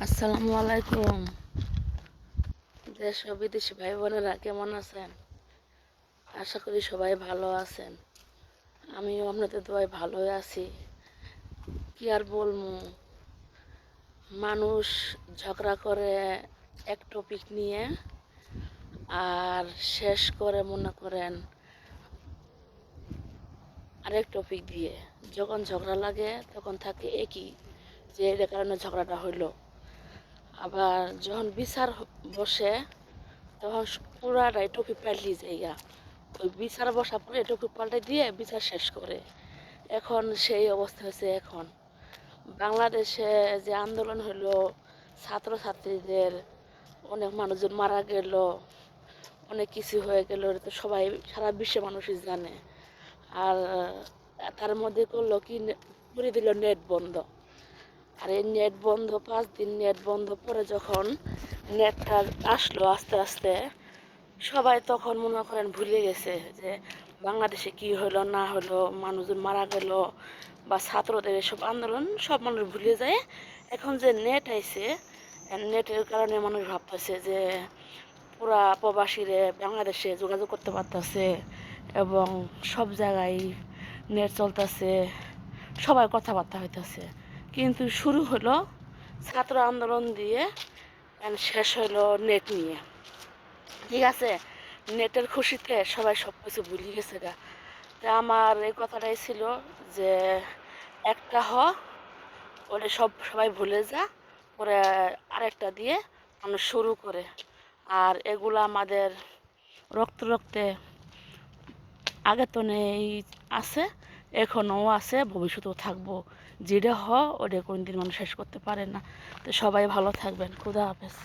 আসসালামু আলাইকুম। দেশ ও বিদেশি ভাই বোনেরা কেমন আছেন? আশা করি সবাই ভালো আছেন। আমিও আপনাদের দোয়ায় ভালোই আছি। কি আর বলবো, মানুষ ঝগড়া করে এক টপিক নিয়ে আর শেষ করে মনে করেন আরেক টপিক দিয়ে। যখন ঝগড়া লাগে তখন থাকে একই, যে এর কারণে ঝগড়াটা হইলো। আবার যখন বিচার বসে তখন পুরাটাই টপিক পাল্টিয়ে যায়। ওই বিচার বসা পরে এটুকু পাল্টে দিয়ে বিচার শেষ করে। এখন সেই অবস্থা হয়েছে। এখন বাংলাদেশে যে আন্দোলন হলো, ছাত্রছাত্রীদের অনেক মানুষজন মারা গেল, অনেক কিছু হয়ে গেল, এটা তো সবাই সারা বিশ্বের মানুষই জানে। আর তার মধ্যে করলো কি, করে দিল নেট বন্ধ। আর এই নেট বন্ধ 5 দিন নেট বন্ধ পরে যখন নেটটা আসলো আস্তে আস্তে, সবাই তখন মনে করেন ভুলে গেছে যে বাংলাদেশে কি হলো না হলো, মানুষজন মারা গেল বা ছাত্রদের এসব আন্দোলন সব মানুষ ভুলে যায়। এখন যে নেট আইছে, নেটের কারণে মানুষ ভাবতেছে যে পুরা প্রবাসীরে বাংলাদেশে যোগাযোগ করতে পারতেছে এবং সব জায়গায় নেট চলতেছে, সবাই কথাবার্তা হইতেছে। কিন্তু শুরু হলো ছাত্র আন্দোলন দিয়ে, শেষ হলো নেট নিয়ে। ঠিক আছে, নেটের খুশিতে সবাই সব কিছু ভুলে গেছে গা। তা আমার এই কথাটাই ছিল যে একটা ওরে সবাই ভুলে যা, পরে আরেকটা দিয়ে মানুষ শুরু করে। আর এগুলো আমাদের রক্তে রক্তে আগে তো নেই, আছে, এখনও আছে, ভবিষ্যতেও থাকবো। যেটা ওটা কোনদিন মানুষ শেষ করতে পারে না। তো সবাই ভালো থাকবেন। খুদা হাফেজ।